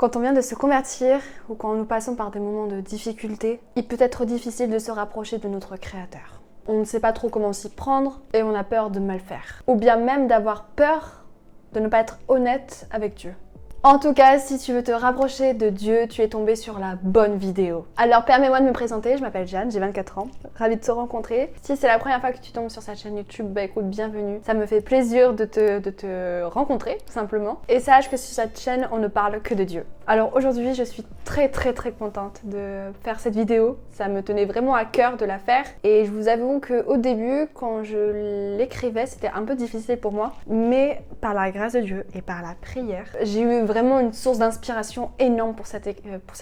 Quand on vient de se convertir ou quand nous passons par des moments de difficulté, il peut être difficile de se rapprocher de notre Créateur. On ne sait pas trop comment s'y prendre et on a peur de mal faire. Ou bien même d'avoir peur de ne pas être honnête avec Dieu. En tout cas, si tu veux te rapprocher de Dieu, tu es tombé sur la bonne vidéo. Alors permets-moi de me présenter, je m'appelle Jeanne, j'ai 24 ans, ravie de te rencontrer. Si c'est la première fois que tu tombes sur cette chaîne YouTube, bah écoute, bienvenue. Ça me fait plaisir de te rencontrer, tout simplement. Et sache que sur cette chaîne, on ne parle que de Dieu. Alors aujourd'hui, je suis très contente de faire cette vidéo. Ça me tenait vraiment à cœur de la faire. Et je vous avoue qu'au début, quand je l'écrivais, c'était un peu difficile pour moi. Mais par la grâce de Dieu et par la prière, j'ai eu vraiment une source d'inspiration énorme pour cette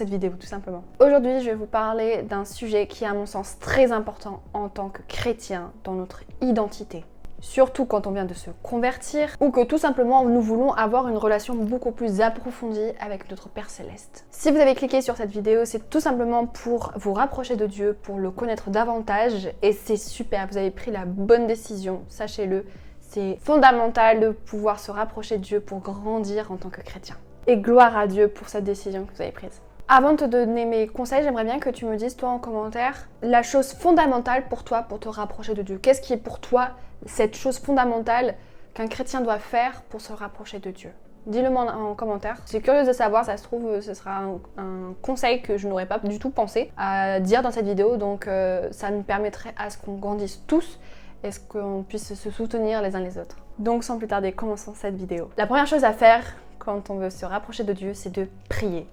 vidéo, tout simplement. Aujourd'hui, je vais vous parler d'un sujet qui est à mon sens très important en tant que chrétien dans notre identité. Surtout quand on vient de se convertir ou que tout simplement nous voulons avoir une relation beaucoup plus approfondie avec notre Père Céleste. Si vous avez cliqué sur cette vidéo, c'est tout simplement pour vous rapprocher de Dieu, pour le connaître davantage et c'est super, vous avez pris la bonne décision, sachez-le. C'est fondamental de pouvoir se rapprocher de Dieu pour grandir en tant que chrétien. Et gloire à Dieu pour cette décision que vous avez prise. Avant de te donner mes conseils, j'aimerais bien que tu me dises, toi, en commentaire, la chose fondamentale pour toi pour te rapprocher de Dieu. Qu'est-ce qui est pour toi cette chose fondamentale qu'un chrétien doit faire pour se rapprocher de Dieu? Dis-le moi en commentaire. Je suis curieuse de savoir, ça se trouve, ce sera un conseil que je n'aurais pas du tout pensé à dire dans cette vidéo. Donc ça nous permettrait à ce qu'on grandisse tous et ce qu'on puisse se soutenir les uns les autres. Donc sans plus tarder, commençons cette vidéo. La première chose à faire quand on veut se rapprocher de Dieu, c'est de prier.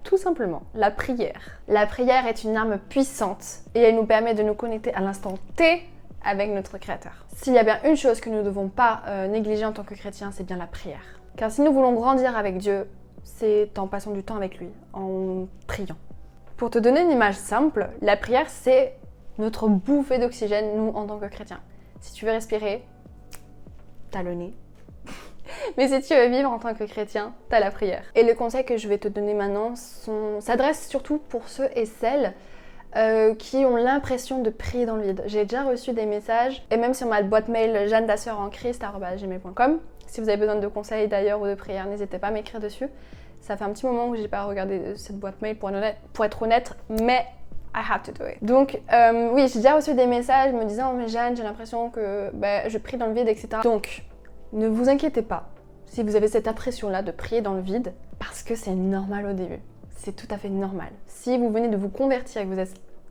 Tout simplement, la prière. La prière est une arme puissante et elle nous permet de nous connecter à l'instant T avec notre Créateur. S'il y a bien une chose que nous ne devons pas négliger en tant que chrétiens, c'est bien la prière. Car si nous voulons grandir avec Dieu, c'est en passant du temps avec lui, en priant. Pour te donner une image simple, la prière c'est notre bouffée d'oxygène, nous en tant que chrétiens. Si tu veux respirer, t'as le nez. Mais si tu veux vivre en tant que chrétien, t'as la prière. Et le conseil que je vais te donner maintenant s'adresse surtout pour ceux et celles qui ont l'impression de prier dans le vide. J'ai déjà reçu des messages, et même sur ma boîte mail jeannedasseursenchrist@gmail.com. Si vous avez besoin de conseils d'ailleurs ou de prières, n'hésitez pas à m'écrire dessus. Ça fait un petit moment que j'ai pas regardé cette boîte mail pour être honnête, mais I have to do it. Donc oui, j'ai déjà reçu des messages me disant « Oh mais Jeanne, j'ai l'impression que je prie dans le vide, etc. » Donc, ne vous inquiétez pas si vous avez cette impression-là de prier dans le vide, parce que c'est normal au début. C'est tout à fait normal. Si vous venez de vous convertir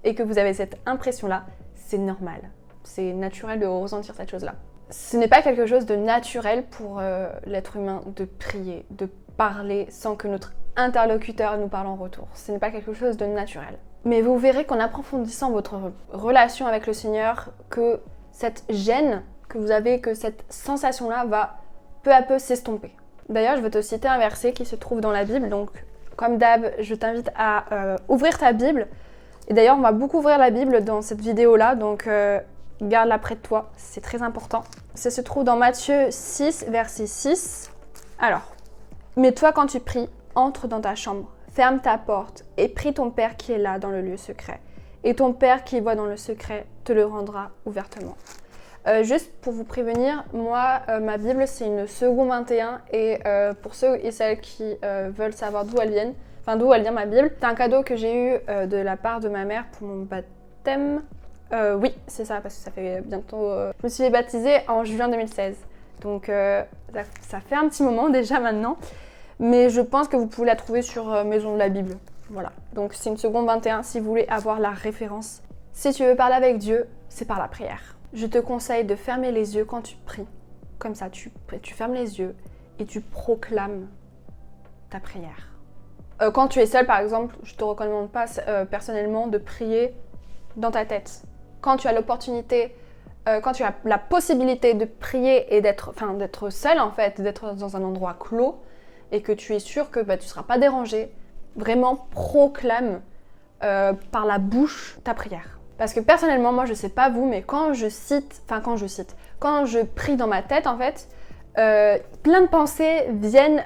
et que vous avez cette impression-là, c'est normal. C'est naturel de ressentir cette chose-là. Ce n'est pas quelque chose de naturel pour l'être humain de prier, de parler sans que notre interlocuteur nous parle en retour. Ce n'est pas quelque chose de naturel. Mais vous verrez qu'en approfondissant votre relation avec le Seigneur, que cette gêne que vous avez, que cette sensation-là va peu à peu s'estomper. D'ailleurs, je vais te citer un verset qui se trouve dans la Bible. Donc, comme d'hab, je t'invite à ouvrir ta Bible. Et d'ailleurs, on va beaucoup ouvrir la Bible dans cette vidéo-là. Donc, garde-la près de toi. C'est très important. Ça se trouve dans Matthieu 6, verset 6. Alors, mais toi, quand tu pries, entre dans ta chambre, ferme ta porte et prie ton Père qui est là dans le lieu secret. Et ton Père qui voit dans le secret te le rendra ouvertement. Juste pour vous prévenir, moi, ma Bible, c'est une Second 21 et pour ceux et celles qui veulent savoir d'où elle vient ma Bible, c'est un cadeau que j'ai eu de la part de ma mère pour mon baptême. Oui, c'est ça, parce que ça fait bientôt... je me suis baptisée en juin 2016, donc ça fait un petit moment déjà maintenant, mais je pense que vous pouvez la trouver sur Maison de la Bible. Voilà, donc c'est une Seconde 21 si vous voulez avoir la référence. Si tu veux parler avec Dieu, c'est par la prière. Je te conseille de fermer les yeux quand tu pries. Comme ça, tu fermes les yeux et tu proclames ta prière. Quand tu es seul, par exemple, je ne te recommande pas personnellement de prier dans ta tête. Quand tu as l'opportunité, quand tu as la possibilité de prier et d'être seul en fait, d'être dans un endroit clos et que tu es sûr que tu ne seras pas dérangé, vraiment proclame par la bouche ta prière. Parce que personnellement, moi je sais pas vous, mais quand je prie dans ma tête en fait, plein de pensées viennent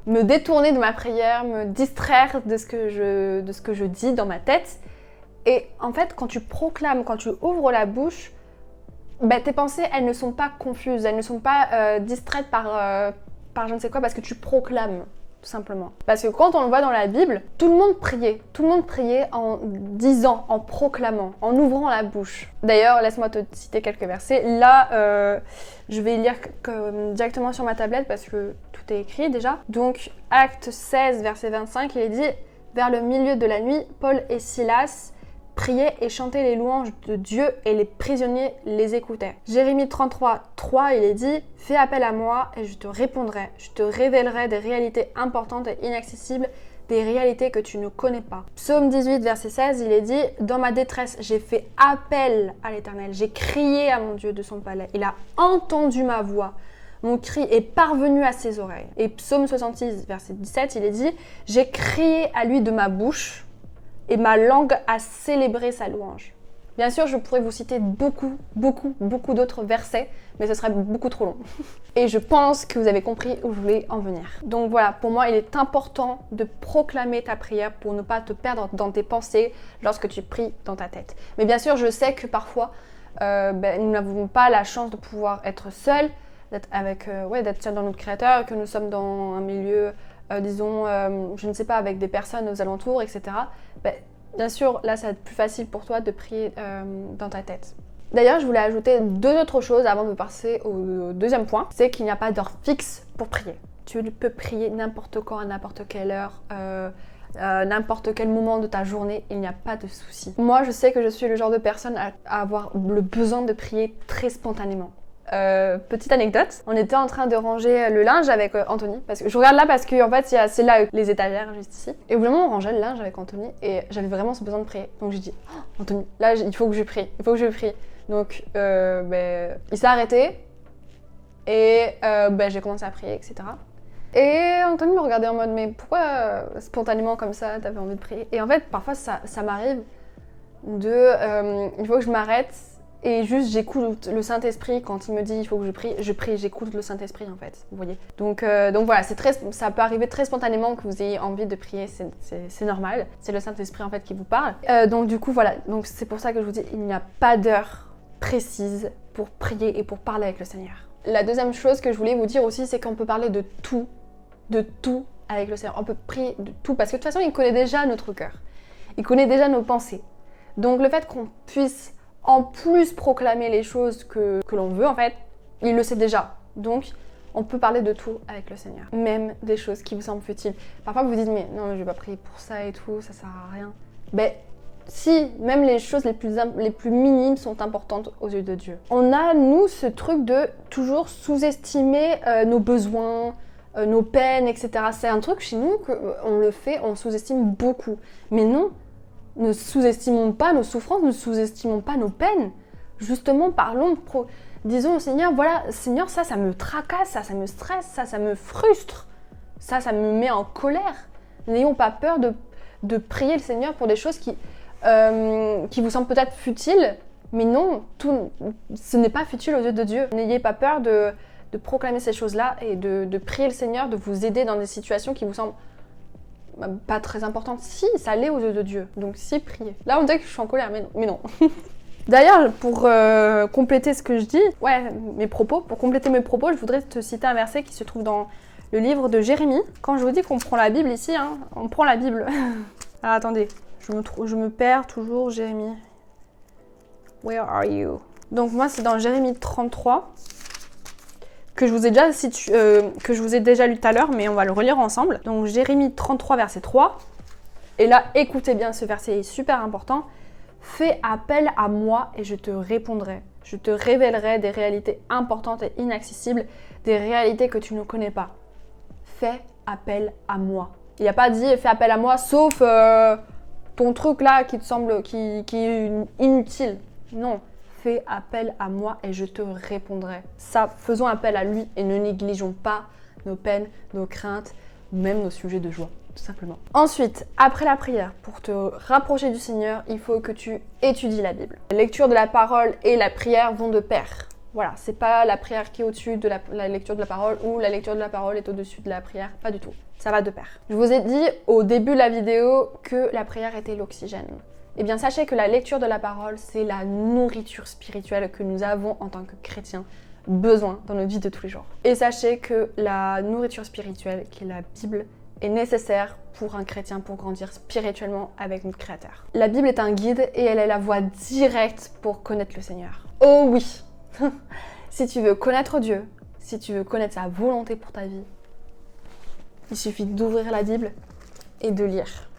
me détourner de ma prière, me distraire de ce que je dis dans ma tête. Et en fait, quand tu proclames, quand tu ouvres la bouche, tes pensées, elles ne sont pas confuses, elles ne sont pas distraites par je ne sais quoi, parce que tu proclames. tout simplement. Parce que quand on le voit dans la Bible, tout le monde priait en disant, en proclamant, en ouvrant la bouche. D'ailleurs, laisse-moi te citer quelques versets. Là, je vais lire directement sur ma tablette parce que tout est écrit déjà. Donc, Acte 16, verset 25, il est dit « Vers le milieu de la nuit, Paul et Silas priaient et chantaient les louanges de Dieu et les prisonniers les écoutaient. » Jérémie 33, 3, il est dit « Fais appel à moi et je te répondrai. Je te révélerai des réalités importantes et inaccessibles, des réalités que tu ne connais pas. » Psaume 18, verset 16, il est dit « Dans ma détresse, j'ai fait appel à l'Éternel. J'ai crié à mon Dieu de son palais. Il a entendu ma voix. Mon cri est parvenu à ses oreilles. » Et Psaume 66, verset 17, il est dit « J'ai crié à lui de ma bouche et ma langue a célébré sa louange. » Bien sûr, je pourrais vous citer beaucoup d'autres versets, mais ce serait beaucoup trop long. Et je pense que vous avez compris où je voulais en venir. Donc voilà, pour moi, il est important de proclamer ta prière pour ne pas te perdre dans tes pensées lorsque tu pries dans ta tête. Mais bien sûr, je sais que parfois, nous n'avons pas la chance de pouvoir être seuls, d'être seul dans notre Créateur, que nous sommes dans un milieu, je ne sais pas, avec des personnes aux alentours, etc. Bien sûr, là, ça va être plus facile pour toi de prier dans ta tête. D'ailleurs, je voulais ajouter 2 autres choses avant de passer au deuxième point. C'est qu'il n'y a pas d'heure fixe pour prier. Tu peux prier n'importe quand, à n'importe quelle heure, n'importe quel moment de ta journée, il n'y a pas de souci. Moi, je sais que je suis le genre de personne à avoir le besoin de prier très spontanément. Petite anecdote, on était en train de ranger le linge avec Anthony, parce que je regarde là parce que en fait c'est là les étagères juste ici, et au bout d'un moment on rangeait le linge avec Anthony et j'avais vraiment ce besoin de prier, donc j'ai dit Anthony, là il faut que je prie, donc il s'est arrêté et j'ai commencé à prier, etc. Et Anthony me regardait en mode mais pourquoi spontanément comme ça t'avais envie de prier? Et en fait parfois ça m'arrive il faut que je m'arrête et juste j'écoute le Saint-Esprit. Quand il me dit il faut que je prie, j'écoute le Saint-Esprit en fait, vous voyez. Donc voilà, ça peut arriver très spontanément que vous ayez envie de prier, c'est normal. C'est le Saint-Esprit en fait qui vous parle. Donc du coup voilà, donc c'est pour ça que je vous dis, il n'y a pas d'heure précise pour prier et pour parler avec le Seigneur. La deuxième chose que je voulais vous dire aussi, c'est qu'on peut parler de tout avec le Seigneur. On peut prier de tout parce que de toute façon, il connaît déjà notre cœur. Il connaît déjà nos pensées. Donc le fait qu'on puisse en plus proclamer les choses que l'on veut, en fait, il le sait déjà. Donc, on peut parler de tout avec le Seigneur. Même des choses qui vous semblent futiles. Parfois, vous vous dites, mais non, je vais pas prier pour ça et tout, ça sert à rien. Si, même les choses les plus minimes sont importantes aux yeux de Dieu. On a, nous, ce truc de toujours sous-estimer nos besoins, nos peines, etc. C'est un truc chez nous qu'on le fait, on sous-estime beaucoup. Mais non, ne sous-estimons pas nos souffrances, ne sous-estimons pas nos peines. Justement, disons au Seigneur, voilà, Seigneur, ça me tracasse, ça me stresse, ça me frustre, ça me met en colère. N'ayons pas peur de prier le Seigneur pour des choses qui vous semblent peut-être futiles, mais non, ce n'est pas futile aux yeux de Dieu. N'ayez pas peur de proclamer ces choses-là et de prier le Seigneur, de vous aider dans des situations qui vous semblent pas très importante. Si, ça l'est aux yeux de Dieu. Donc si, priez. Là, on dirait que je suis en colère, mais non. D'ailleurs, pour compléter ce que je dis, pour compléter mes propos, je voudrais te citer un verset qui se trouve dans le livre de Jérémie. Quand je vous dis qu'on prend la Bible ici, on prend la Bible. Alors attendez, je me perds toujours, Jérémie. Where are you? Donc moi, c'est dans Jérémie 33. Que je vous ai déjà lu tout à l'heure, mais on va le relire ensemble. Donc Jérémie 33, verset 3. Et là, écoutez bien, ce verset est super important. « Fais appel à moi et je te répondrai. Je te révélerai des réalités importantes et inaccessibles, des réalités que tu ne connais pas. Fais appel à moi. » Il n'y a pas dit « fais appel à moi » sauf ton truc là qui te semble qui est inutile. Non. Fais appel à moi et je te répondrai. Ça, faisons appel à lui et ne négligeons pas nos peines, nos craintes, même nos sujets de joie, tout simplement. Ensuite, après la prière, pour te rapprocher du Seigneur, il faut que tu étudies la Bible. La lecture de la parole et la prière vont de pair. Voilà, c'est pas la prière qui est au-dessus de la lecture de la parole ou la lecture de la parole est au-dessus de la prière, pas du tout. Ça va de pair. Je vous ai dit au début de la vidéo que la prière était l'oxygène. Eh bien, sachez que la lecture de la parole, c'est la nourriture spirituelle que nous avons en tant que chrétiens besoin dans notre vie de tous les jours. Et sachez que la nourriture spirituelle, qui est la Bible, est nécessaire pour un chrétien pour grandir spirituellement avec notre Créateur. La Bible est un guide et elle est la voie directe pour connaître le Seigneur. Oh oui. Si tu veux connaître Dieu, si tu veux connaître sa volonté pour ta vie, il suffit d'ouvrir la Bible et de lire.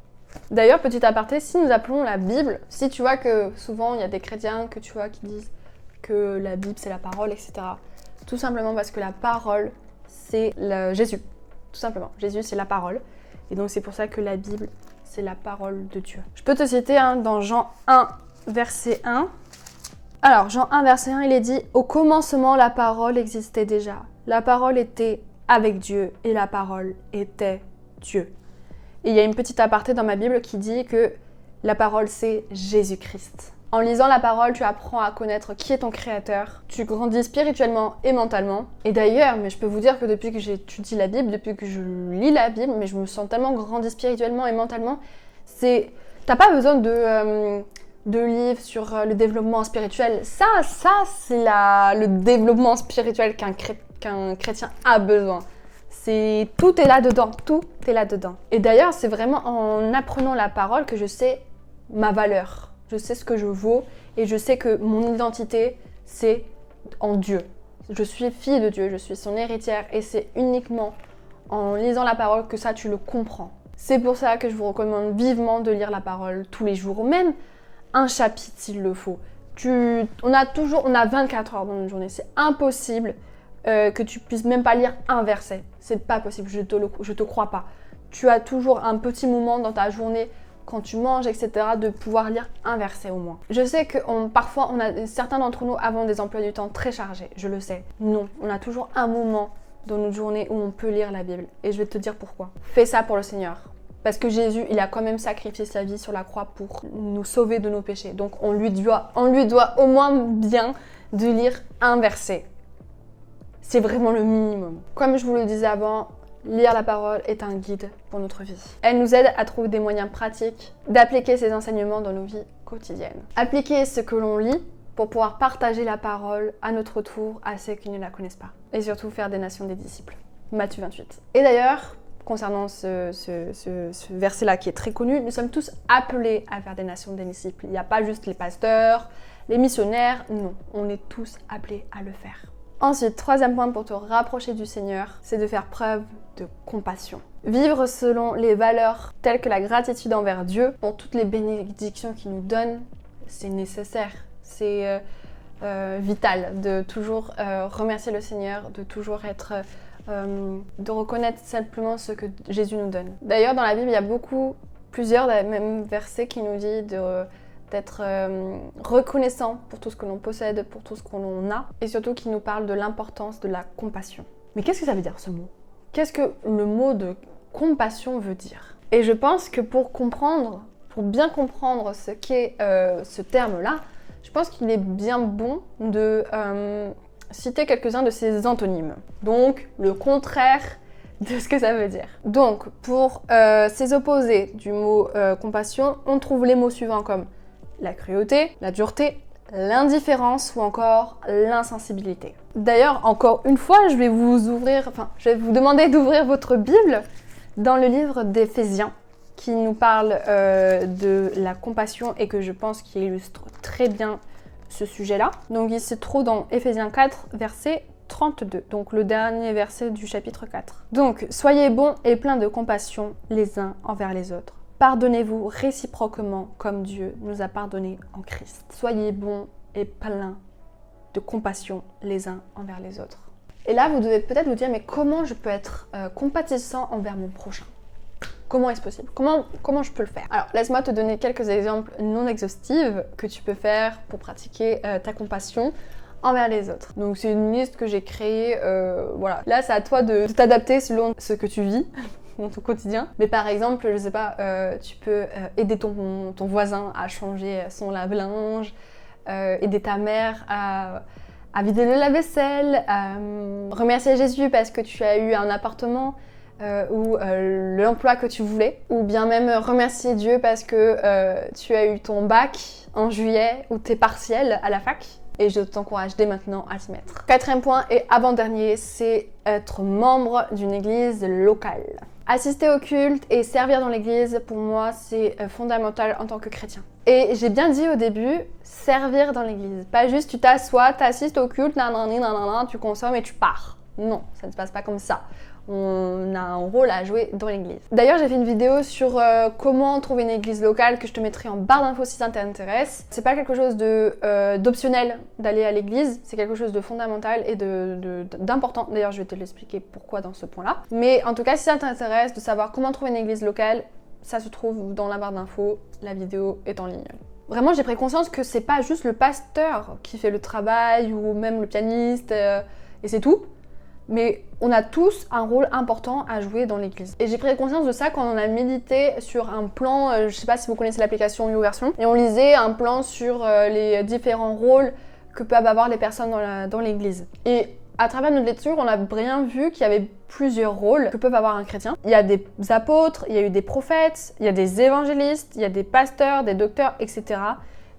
D'ailleurs, petit aparté, si nous appelons la Bible, si tu vois que souvent il y a des chrétiens que tu vois qui disent que la Bible c'est la parole, etc. Tout simplement parce que la parole c'est Jésus. Tout simplement, Jésus c'est la parole. Et donc c'est pour ça que la Bible c'est la parole de Dieu. Je peux te citer dans Jean 1, verset 1. Alors, Jean 1, verset 1, il est dit « Au commencement, la parole existait déjà. La parole était avec Dieu et la parole était Dieu. » Et il y a une petite aparté dans ma Bible qui dit que la parole, c'est Jésus-Christ. En lisant la parole, tu apprends à connaître qui est ton Créateur. Tu grandis spirituellement et mentalement. Et d'ailleurs, mais je peux vous dire que depuis que j'étudie la Bible, depuis que je lis la Bible, mais je me sens tellement grandi spirituellement et mentalement. T'as pas besoin de livres sur le développement spirituel. Ça c'est le développement spirituel qu'un chrétien a besoin. Tout est là-dedans, tout est là-dedans. Et d'ailleurs, c'est vraiment en apprenant la parole que je sais ma valeur. Je sais ce que je vaux et je sais que mon identité, c'est en Dieu. Je suis fille de Dieu, je suis son héritière et c'est uniquement en lisant la parole que ça, tu le comprends. C'est pour ça que je vous recommande vivement de lire la parole tous les jours, même un chapitre s'il le faut. On a 24 heures dans une journée, c'est impossible que tu puisses même pas lire un verset. C'est pas possible, je te crois pas. Tu as toujours un petit moment dans ta journée, quand tu manges, etc., de pouvoir lire un verset au moins. Je sais que parfois, certains d'entre nous avons des emplois du temps très chargés, je le sais. Non, on a toujours un moment dans notre journée où on peut lire la Bible. Et je vais te dire pourquoi. Fais ça pour le Seigneur. Parce que Jésus, il a quand même sacrifié sa vie sur la croix pour nous sauver de nos péchés. Donc on lui doit au moins bien de lire un verset. C'est vraiment le minimum. Comme je vous le disais avant, lire la parole est un guide pour notre vie. Elle nous aide à trouver des moyens pratiques d'appliquer ces enseignements dans nos vies quotidiennes. Appliquer ce que l'on lit pour pouvoir partager la parole à notre tour à ceux qui ne la connaissent pas. Et surtout faire des nations des disciples. Matthieu 28. Et d'ailleurs, concernant ce verset-là qui est très connu, nous sommes tous appelés à faire des nations des disciples. Il n'y a pas juste les pasteurs, les missionnaires, non. On est tous appelés à le faire. Ensuite, troisième point pour te rapprocher du Seigneur, c'est de faire preuve de compassion. Vivre selon les valeurs telles que la gratitude envers Dieu pour toutes les bénédictions qu'il nous donne, c'est nécessaire. C'est vital de toujours remercier le Seigneur, de toujours de reconnaître simplement ce que Jésus nous donne. D'ailleurs, dans la Bible, il y a plusieurs même versets qui nous disent d'être reconnaissant pour tout ce que l'on possède, pour tout ce que l'on a, et surtout qui nous parle de l'importance de la compassion. Mais qu'est-ce que ça veut dire ce mot ? Qu'est-ce que le mot de compassion veut dire ? Et je pense que pour bien comprendre ce qu'est ce terme-là, je pense qu'il est bien bon de citer quelques-uns de ses antonymes. Donc, le contraire de ce que ça veut dire. Donc, pour ces opposés du mot compassion, on trouve les mots suivants comme la cruauté, la dureté, l'indifférence ou encore l'insensibilité. D'ailleurs, encore une fois, je vais vous demander d'ouvrir votre Bible dans le livre d'Éphésiens qui nous parle de la compassion et que je pense qu'il illustre très bien ce sujet-là. Donc il se trouve dans Éphésiens 4, verset 32, donc le dernier verset du chapitre 4. Donc, soyez bons et pleins de compassion les uns envers les autres. Pardonnez-vous réciproquement comme Dieu nous a pardonné en Christ. Soyez bons et pleins de compassion les uns envers les autres. Et là, vous devez peut-être vous dire, mais comment je peux être compatissant envers mon prochain ? Comment est-ce possible ? Comment je peux le faire ? Alors, laisse-moi te donner quelques exemples non exhaustifs que tu peux faire pour pratiquer ta compassion envers les autres. Donc, c'est une liste que j'ai créée, voilà. Là, c'est à toi de t'adapter selon ce que tu vis dans ton quotidien. Mais par exemple, je sais pas, tu peux aider ton voisin à changer son lave-linge, aider ta mère à vider le lave-vaisselle, remercier Jésus parce que tu as eu un appartement ou l'emploi que tu voulais, ou bien même remercier Dieu parce que tu as eu ton bac en juillet ou tes partiels à la fac. Et je t'encourage dès maintenant à t'y mettre. Quatrième point et avant-dernier, c'est être membre d'une église locale. Assister au culte et servir dans l'église, pour moi, c'est fondamental en tant que chrétien. Et j'ai bien dit au début, servir dans l'église. Pas juste tu t'assois, t'assistes au culte, nanana, tu consommes et tu pars. Non, ça ne se passe pas comme ça. On a un rôle à jouer dans l'église. D'ailleurs, j'ai fait une vidéo sur comment trouver une église locale que je te mettrai en barre d'infos si ça t'intéresse. C'est pas quelque chose d'optionnel d'aller à l'église, c'est quelque chose de fondamental et d'important. D'ailleurs, je vais te l'expliquer pourquoi dans ce point-là. Mais en tout cas, si ça t'intéresse de savoir comment trouver une église locale, ça se trouve dans la barre d'infos. La vidéo est en ligne. Vraiment, j'ai pris conscience que c'est pas juste le pasteur qui fait le travail ou même le pianiste et c'est tout. Mais on a tous un rôle important à jouer dans l'église. Et j'ai pris conscience de ça quand on a médité sur un plan, je sais pas si vous connaissez l'application YouVersion, et on lisait un plan sur les différents rôles que peuvent avoir les personnes dans l'église. Et à travers notre lecture, on a bien vu qu'il y avait plusieurs rôles que peuvent avoir un chrétien. Il y a des apôtres, il y a eu des prophètes, il y a des évangélistes, il y a des pasteurs, des docteurs, etc.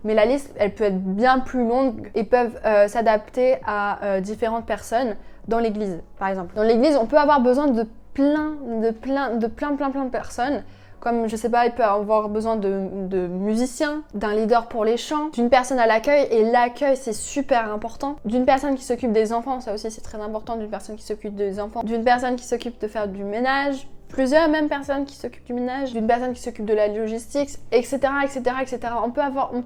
Mais la liste, elle peut être bien plus longue et peuvent s'adapter à différentes personnes dans l'église, par exemple. Dans l'église, on peut avoir besoin de plein de personnes. Comme, je sais pas, il peut avoir besoin de musiciens, d'un leader pour les chants, d'une personne à l'accueil, et l'accueil c'est super important, d'une personne qui s'occupe des enfants, ça aussi c'est très important, d'une personne qui s'occupe des enfants, d'une personne qui s'occupe de faire du ménage, plusieurs même personnes qui s'occupent du ménage, d'une personne qui s'occupe de la logistique, etc., etc., etc. On peut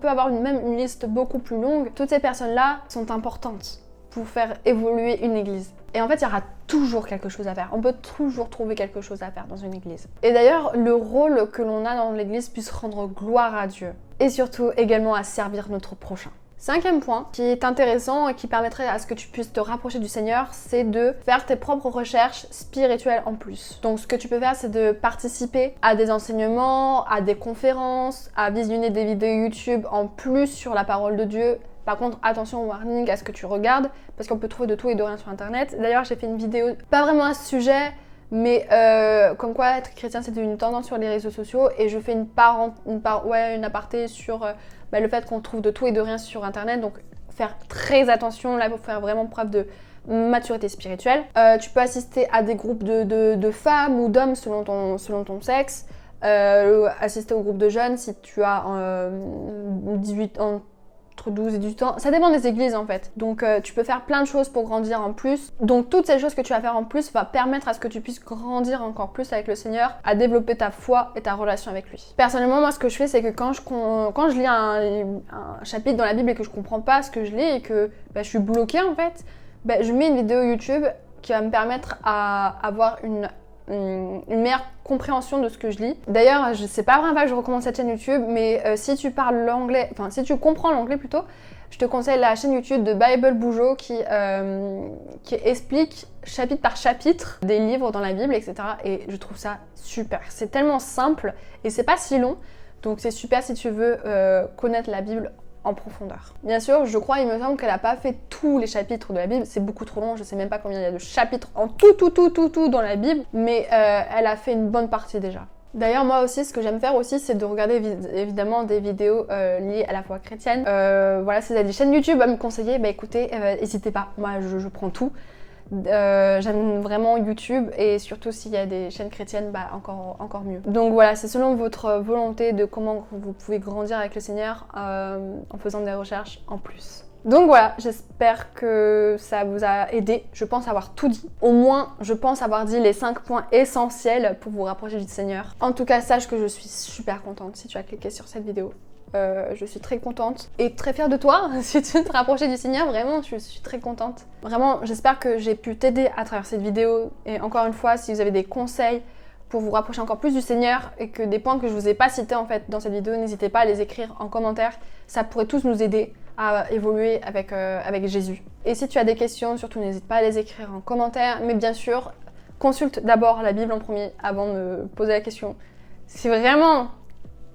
avoir une liste beaucoup plus longue. Toutes ces personnes-là sont importantes pour faire évoluer une église. Et en fait, il y aura toujours quelque chose à faire. On peut toujours trouver quelque chose à faire dans une église. Et d'ailleurs, le rôle que l'on a dans l'église puisse rendre gloire à Dieu. Et surtout, également à servir notre prochain. 5e point, qui est intéressant et qui permettrait à ce que tu puisses te rapprocher du Seigneur, c'est de faire tes propres recherches spirituelles en plus. Donc ce que tu peux faire, c'est de participer à des enseignements, à des conférences, à visionner des vidéos YouTube en plus sur la parole de Dieu. Par contre, attention, warning à ce que tu regardes, parce qu'on peut trouver de tout et de rien sur internet. D'ailleurs, j'ai fait une vidéo, pas vraiment à ce sujet, mais comme quoi être chrétien c'était une tendance sur les réseaux sociaux, et je fais une aparté sur le fait qu'on trouve de tout et de rien sur internet, donc faire très attention là pour faire vraiment preuve de maturité spirituelle. Tu peux assister à des groupes de femmes ou d'hommes selon ton sexe, assister au groupe de jeunes si tu as 18 ans, entre 12 et 18 ans, ça dépend des églises en fait. Donc tu peux faire plein de choses pour grandir en plus. Donc toutes ces choses que tu vas faire en plus va permettre à ce que tu puisses grandir encore plus avec le Seigneur, à développer ta foi et ta relation avec lui. Personnellement, moi ce que je fais, c'est que quand je lis un chapitre dans la Bible et que je comprends pas ce que je lis et que je suis bloquée en fait, je mets une vidéo YouTube qui va me permettre à avoir une meilleure compréhension de ce que je lis. D'ailleurs, c'est pas vraiment que je recommande cette chaîne YouTube, mais si tu parles l'anglais, enfin si tu comprends l'anglais plutôt, je te conseille la chaîne YouTube de Bible Bujo qui explique chapitre par chapitre des livres dans la Bible, etc. Et je trouve ça super. C'est tellement simple et c'est pas si long, donc c'est super si tu veux connaître la Bible en profondeur. Bien sûr, je crois, il me semble qu'elle n'a pas fait tous les chapitres de la Bible, c'est beaucoup trop long, je sais même pas combien il y a de chapitres en tout dans la Bible, mais elle a fait une bonne partie déjà. D'ailleurs, moi aussi, ce que j'aime faire aussi, c'est de regarder évidemment des vidéos liées à la foi chrétienne. Voilà, si vous avez des chaînes YouTube à me conseiller, écoutez, n'hésitez pas, moi je prends tout. J'aime vraiment YouTube, et surtout s'il y a des chaînes chrétiennes, encore mieux. Donc voilà, c'est selon votre volonté de comment vous pouvez grandir avec le Seigneur en faisant des recherches en plus. Donc voilà, j'espère que ça vous a aidé. Je pense avoir tout dit. Au moins, je pense avoir dit les 5 points essentiels pour vous rapprocher du Seigneur. En tout cas, sache que je suis super contente si tu as cliqué sur cette vidéo. Je suis très contente et très fière de toi si tu te rapprochais du Seigneur, vraiment je suis très contente. Vraiment, j'espère que j'ai pu t'aider à travers cette vidéo, et encore une fois, si vous avez des conseils pour vous rapprocher encore plus du Seigneur et que des points que je vous ai pas cités en fait dans cette vidéo, n'hésitez pas à les écrire en commentaire, ça pourrait tous nous aider à évoluer avec Jésus. Et si tu as des questions, surtout n'hésite pas à les écrire en commentaire, mais bien sûr, consulte d'abord la Bible en premier avant de me poser la question. Si vraiment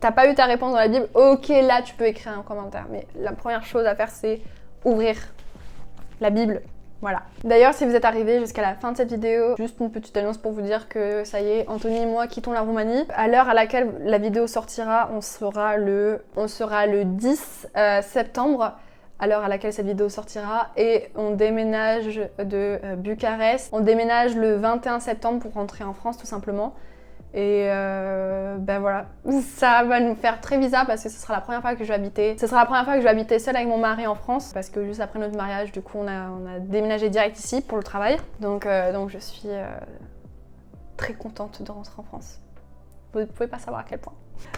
t'as pas eu ta réponse dans la Bible, ok, là tu peux écrire un commentaire. Mais la première chose à faire, c'est ouvrir la Bible. Voilà. D'ailleurs, si vous êtes arrivé jusqu'à la fin de cette vidéo, juste une petite annonce pour vous dire que ça y est, Anthony et moi quittons la Roumanie. À l'heure à laquelle la vidéo sortira, on sera le 10 septembre, à l'heure à laquelle cette vidéo sortira, et on déménage de Bucarest. On déménage le 21 septembre pour rentrer en France tout simplement. Et ben voilà, ça va nous faire très bizarre parce que ce sera la première fois que je vais habiter. Ce sera la première fois que je vais habiter seule avec mon mari en France parce que juste après notre mariage, du coup, on a déménagé direct ici pour le travail. Donc je suis très contente de rentrer en France. Vous ne pouvez pas savoir à quel point.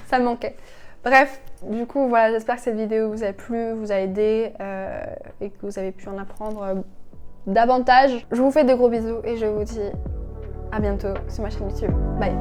Ça me manquait. Bref, du coup, voilà, j'espère que cette vidéo vous a plu, vous a aidé et que vous avez pu en apprendre davantage. Je vous fais de gros bisous et je vous dis à bientôt sur ma chaîne YouTube. Bye!